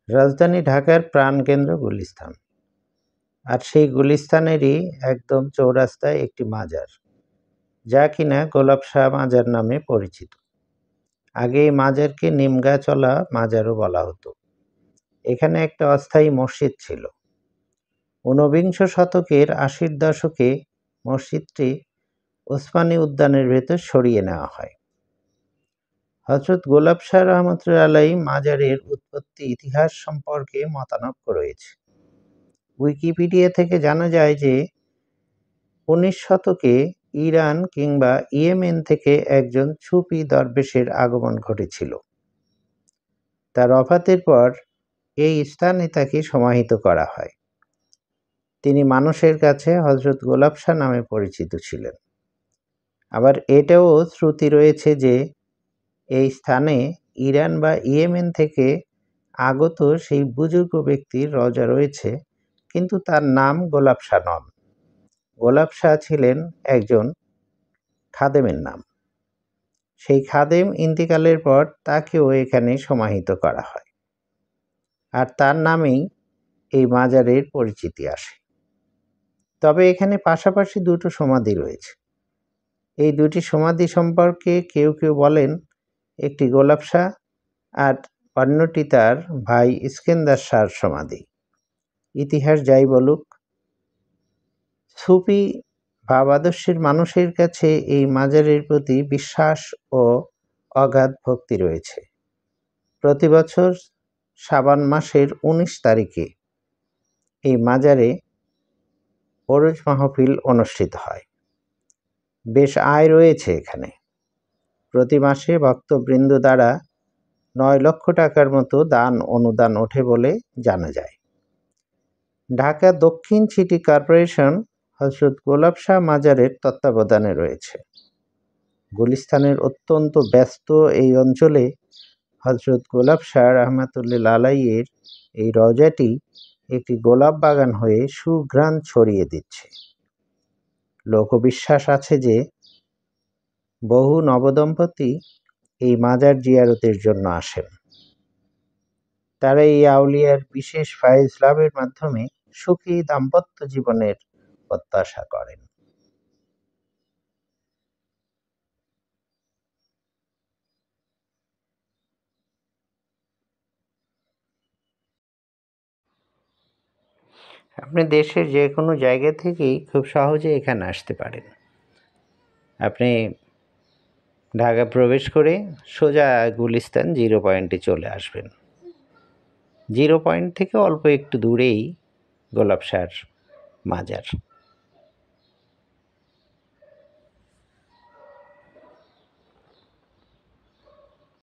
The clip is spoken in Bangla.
রাজধানী ঢাকার প্রাণকেন্দ্র গুলিস্তান, আর সেই গুলিস্তানেরই একদম চৌরাস্তায় একটি মাজার, যা কিনা গোলাপ শাহ মাজার নামে পরিচিত। আগে এই মাজারকে নিমগাছলা মাজারও বলা হতো। এখানে একটা অস্থায়ী মসজিদ ছিল। ঊনবিংশ শতকের ৮০-র দশকে মসজিদটি ওসমানী উদ্যানের ভেতর সরিয়ে নেওয়া হয়। হযরত গোলাপ শাহ রহমতুল্লাহ আলাইহি মাজারের উৎপত্তি ইতিহাস সম্পর্কে মতানৈক্য রয়েছে। উইকিপিডিয়া থেকে জানা যায় যে ১৯ শতকে ইরান কিংবা ইয়েমেন থেকে একজন সুফি দরবেশের আগমন ঘটেছিল। তার ওফাতের পর এই স্থানে তাকে সমাহিত করা হয়। তিনি মানুষের কাছে হযরত গোলাপ শাহ নামে পরিচিত ছিলেন। আবার এটাও শ্রুতি রয়েছে যে এই স্থানে ইরান বা ইয়েমেন থেকে আগত সেই বুজুর্গ ব্যক্তির রওজা রয়েছে, কিন্তু তার নাম গোলাপ শাহ নন। গোলাপ শাহ ছিলেন একজন খাদেমের নাম। সেই খাদেম ইন্তিকালের পর তাকেও এখানে সমাহিত করা হয়, আর তার নামেই এই মাজারের পরিচিতি আসে। তবে এখানে পাশাপাশি দুটো সমাধি রয়েছে। এই দুটি সমাধি সম্পর্কে কেউ কেউ বলেন একটি গোলাপ শাহ আর অন্যটি তার ভাই ইস্কেন্দার শাহর সমাধি। ইতিহাস যাই বলুক, সুফি ভাবাদর্শের মানুষের কাছে এই মাজারের প্রতি বিশ্বাস ও অগাধ ভক্তি রয়েছে। প্রতি বছর শাবান মাসের ১৯ তারিখে এই মাজারে ওরস মাহফিল অনুষ্ঠিত হয়। বেশ আয় রয়েছে এখানে। প্রতি মাসে ভক্তবৃন্দ দ্বারা ৯ লক্ষ টাকার মতো দান অনুদান ওঠে বলে জানা যায়। ঢাকা দক্ষিণ সিটি কর্পোরেশন হযরত গোলাপ শাহ মাজারের তত্ত্বাবধানে রয়েছে। গুলিস্তানের অত্যন্ত ব্যস্ত এই অঞ্চলে হযরত গোলাপ শাহ রহমাতুল্লাহ আলাইহির এই রওজাটি একটি গোলাপ বাগান হয়ে সুঘ্রাণ ছড়িয়ে দিচ্ছে। লোকবিশ্বাস আছে যে বহু নবদম্পতি এই মাজার জিয়ারতের জন্য আসেন। তারা এই আউলিয়ার বিশেষ ফায়েজ লাভের মাধ্যমে সুখী দাম্পত্য জীবনের প্রত্যাশা করেন। আপনি দেশের যে কোনো জায়গা থেকেই খুব সহজে এখানে আসতে পারেন। আপনি ঢাকা প্রবেশ করে সোজা গুলিস্তান 0 পয়েন্টে চলে আসবেন। 0 পয়েন্ট থেকে অল্প একটু দূরেই গোলাপ শাহর মাজার।